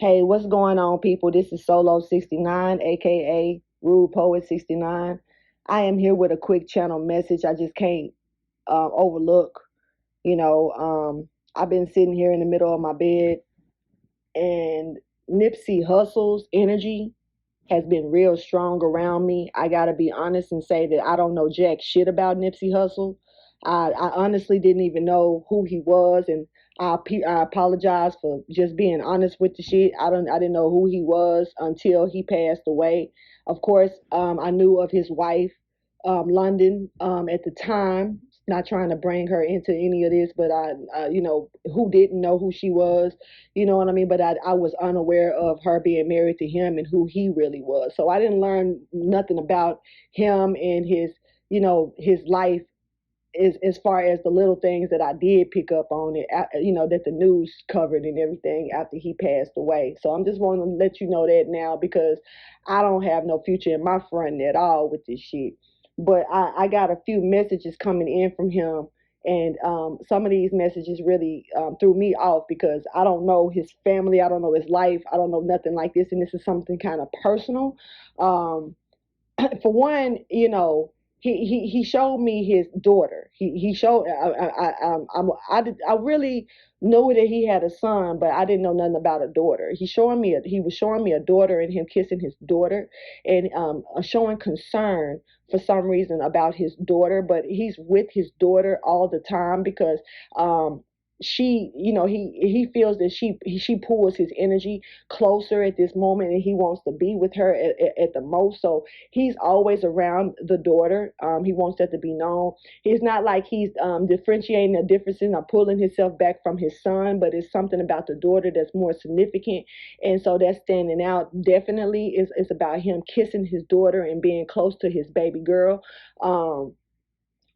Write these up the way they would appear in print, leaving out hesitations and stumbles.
Hey, what's going on, people? This is Solo 69, aka Rude Poet 69. I am here with a quick channel message. I just can't overlook. You know, I've been sitting here in the middle of my bed, and Nipsey Hussle's energy has been real strong around me. I gotta be honest and say that I don't know jack shit about Nipsey Hussle. I honestly didn't even know who he was, and I apologize for just being honest with the shit. I didn't know who he was until he passed away. Of course, I knew of his wife, London, at the time. Not trying to bring her into any of this, but who didn't know who she was, you know what I mean? But I was unaware of her being married to him and who he really was. So I didn't learn nothing about him and his life as far as the little things that I did pick up on it, that the news covered and everything after he passed away. So I'm just wanting to let you know that now because I don't have no future in my front at all with this shit. But I got a few messages coming in from him, and some of these messages really threw me off because I don't know his family, I don't know his life, I don't know nothing like this, and this is something kind of personal. Um, for one, he showed me his daughter. He showed I really knew that he had a son, but I didn't know nothing about a daughter. He was showing me a daughter and him kissing his daughter, and showing concern for some reason about his daughter. But he's with his daughter all the time because she, he feels that she pulls his energy closer at this moment, and he wants to be with her at the most. So he's always around the daughter. He wants that to be known. It's not like he's differentiating the differences or pulling himself back from his son, but it's something about the daughter that's more significant, and so that's standing out. Definitely, is about him kissing his daughter and being close to his baby girl.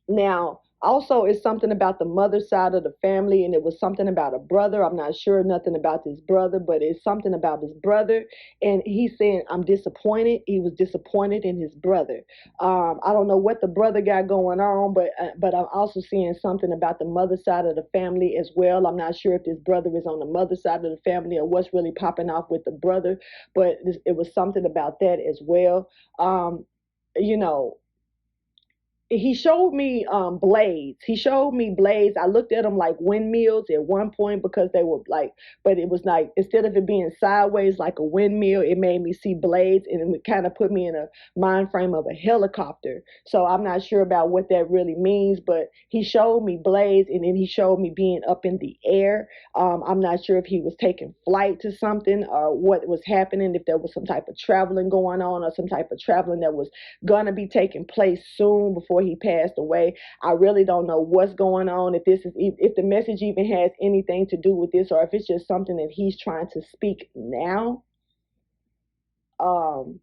Now, also, it's something about the mother side of the family, and it was something about a brother. I'm not sure nothing about this brother, but it's something about his brother. And he's saying, I'm disappointed. He was disappointed in his brother. I don't know what the brother got going on, but I'm also seeing something about the mother side of the family as well. I'm not sure if this brother is on the mother side of the family or what's really popping off with the brother, but it was something about that as well. You know, he showed me blades. He showed me blades. I looked at them like windmills at one point because they were like, but it was like instead of it being sideways like a windmill, it made me see blades, and it kind of put me in a mind frame of a helicopter. So I'm not sure about what that really means, but he showed me blades, and then he showed me being up in the air. I'm not sure if he was taking flight to something or what was happening, if there was some type of traveling going on or some type of traveling that was gonna be taking place soon before he passed away. I really don't know what's going on. If the message even has anything to do with this, or if it's just something that he's trying to speak now. Um,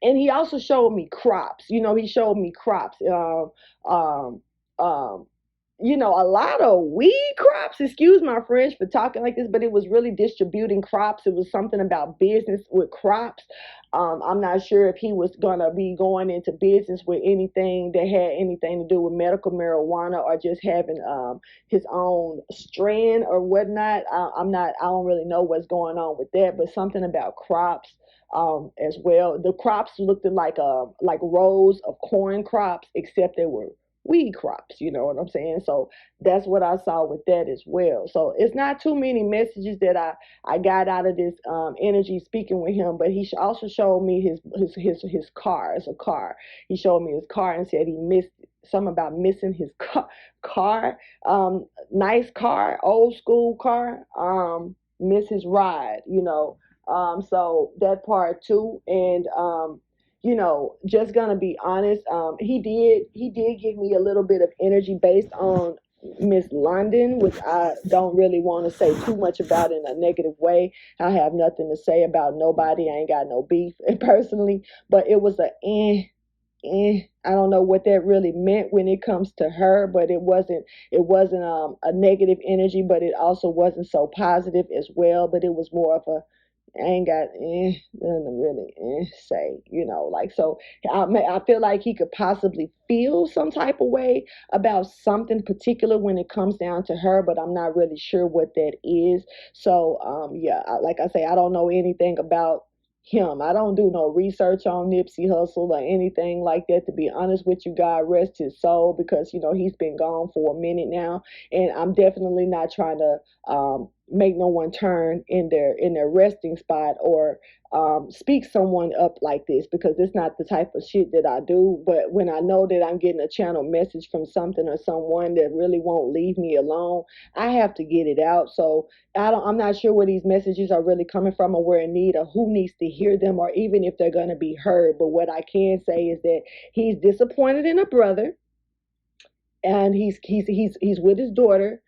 and he also showed me crops. He showed me crops. Um, um, a lot of weed crops. Excuse my French for talking like this, but it was really distributing crops. It was something about business with crops. I'm not sure if he was gonna be going into business with anything that had anything to do with medical marijuana or just having his own strand or whatnot. I'm not. I don't really know what's going on with that, but something about crops as well. The crops looked like rows of corn crops, except they were weed crops. You know what I'm saying? So that's what I saw with that as well. So it's not too many messages that I got out of this energy speaking with him, but he also showed me his car. It's a car. He showed me his car and said he missed something about missing his car. Nice car, old school car. Miss his ride. So that part too, and just gonna be honest, he did give me a little bit of energy based on Miss London, which I don't really want to say too much about in a negative way. I have nothing to say about nobody. I ain't got no beef personally, but it was I don't know what that really meant when it comes to her, but it wasn't a negative energy, but it also wasn't so positive as well. But it was more of a I ain't got nothing to really say, like, so I feel like he could possibly feel some type of way about something particular when it comes down to her, but I'm not really sure what that is. So, yeah, like I say, I don't know anything about him. I don't do no research on Nipsey Hussle or anything like that, to be honest with you. God rest his soul, because he's been gone for a minute now, and I'm definitely not trying to make no one turn in their resting spot, or speak someone up like this, because it's not the type of shit that I do. But when I know that I'm getting a channel message from something or someone that really won't leave me alone, I have to get it out. So I'm not sure where these messages are really coming from, or where in need, or who needs to hear them, or even if they're going to be heard. But what I can say is that he's disappointed in a brother, and he's with his daughter.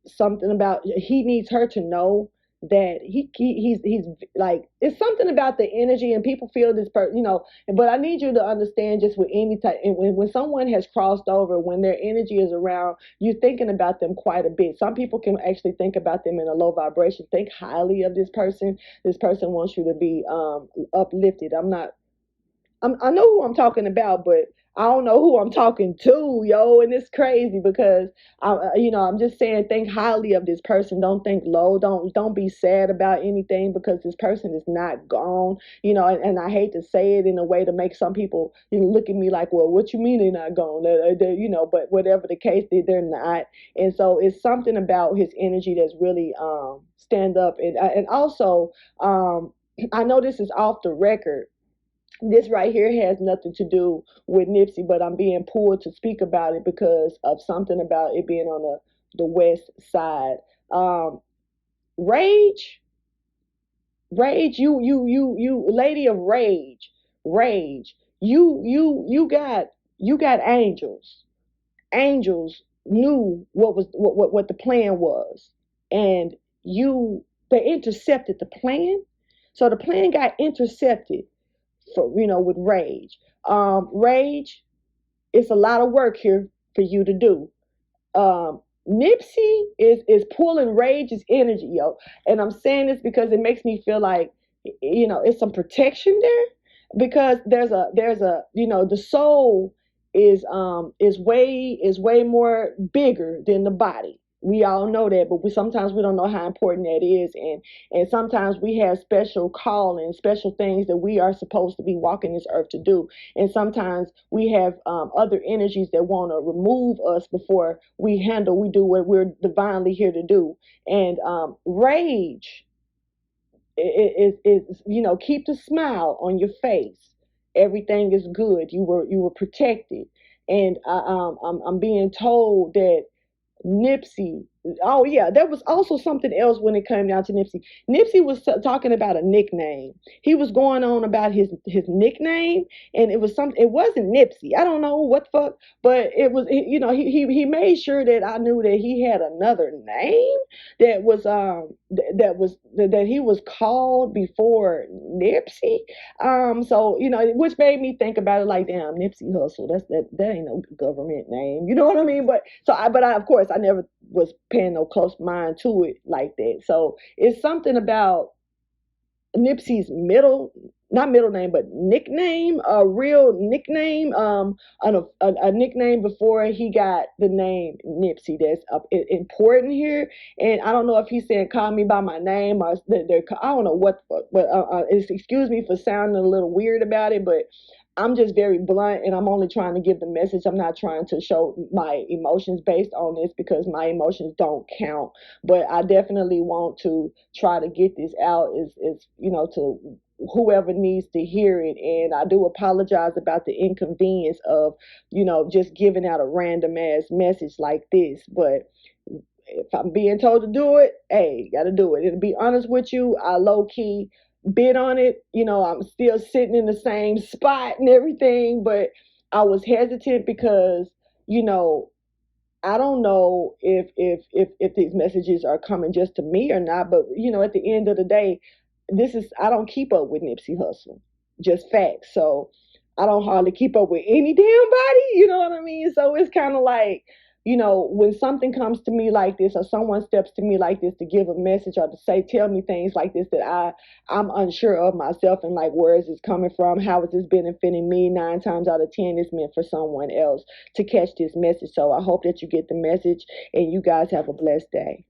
Something about, he needs her to know that he's like, it's something about the energy, and people feel this but I need you to understand, just with any type, and when someone has crossed over, when their energy is around, you're thinking about them quite a bit. Some people can actually think about them in a low vibration, think highly of this person wants you to be uplifted. I know who I'm talking about, but I don't know who I'm talking to, yo. And it's crazy, because I'm just saying, think highly of this person. Don't think low. Don't be sad about anything, because this person is not gone. And I hate to say it in a way to make some people look at me like, well, what you mean they're not gone? But whatever the case, they're not. And so it's something about his energy that's really stand up, and also I know this is off the record. This right here has nothing to do with Nipsey, but I'm being pulled to speak about it because of something about it being on the west side. Um, Rage, Rage, you, lady of Rage, Rage. You got angels. Angels knew what the plan was, and they intercepted the plan. So the plan got intercepted with Rage. Rage, it's a lot of work here for you to do. Nipsey is pulling Rage's energy, yo, and I'm saying this because it makes me feel like it's some protection there, because there's a the soul is way more bigger than the body. We all know that, but sometimes we don't know how important that is, and sometimes we have special calling, special things that we are supposed to be walking this earth to do, and sometimes we have other energies that want to remove us before we do what we're divinely here to do. And Rage is keep the smile on your face. Everything is good. You were protected, and I'm being told that Nipsey. Oh yeah, there was also something else when it came down to Nipsey. Nipsey was talking about a nickname. He was going on about his nickname, and it was something. It wasn't Nipsey. I don't know what the fuck, but it was. He made sure that I knew that he had another name that was that he was called before Nipsey. So which made me think about it like, damn, Nipsey Hussle. That ain't no government name. You know what I mean? But of course I never was paying no close mind to it like that. So it's something about Nipsey's not middle name, but nickname, a real nickname, a nickname before he got the name Nipsey. That's important here. And I don't know if he's saying call me by my name, or I don't know what, but excuse me for sounding a little weird about it, but I'm just very blunt, and I'm only trying to give the message. I'm not trying to show my emotions based on this, because my emotions don't count. But I definitely want to try to get this out is to whoever needs to hear it. And I do apologize about the inconvenience of just giving out a random ass message like this. But if I'm being told to do it, hey, gotta do it. And to be honest with you, I low key bid on it. I'm still sitting in the same spot and everything, but I was hesitant because, I don't know if these messages are coming just to me or not. But at the end of the day, I don't keep up with Nipsey Hussle, just facts. So I don't hardly keep up with any damn body. You know what I mean? So it's kind of like, you know, when something comes to me like this, or someone steps to me like this to give a message or to say, tell me things like this that I'm unsure of myself, and like, where is this coming from? How is this benefiting me? 9 times out of 10, it's meant for someone else to catch this message. So I hope that you get the message, and you guys have a blessed day.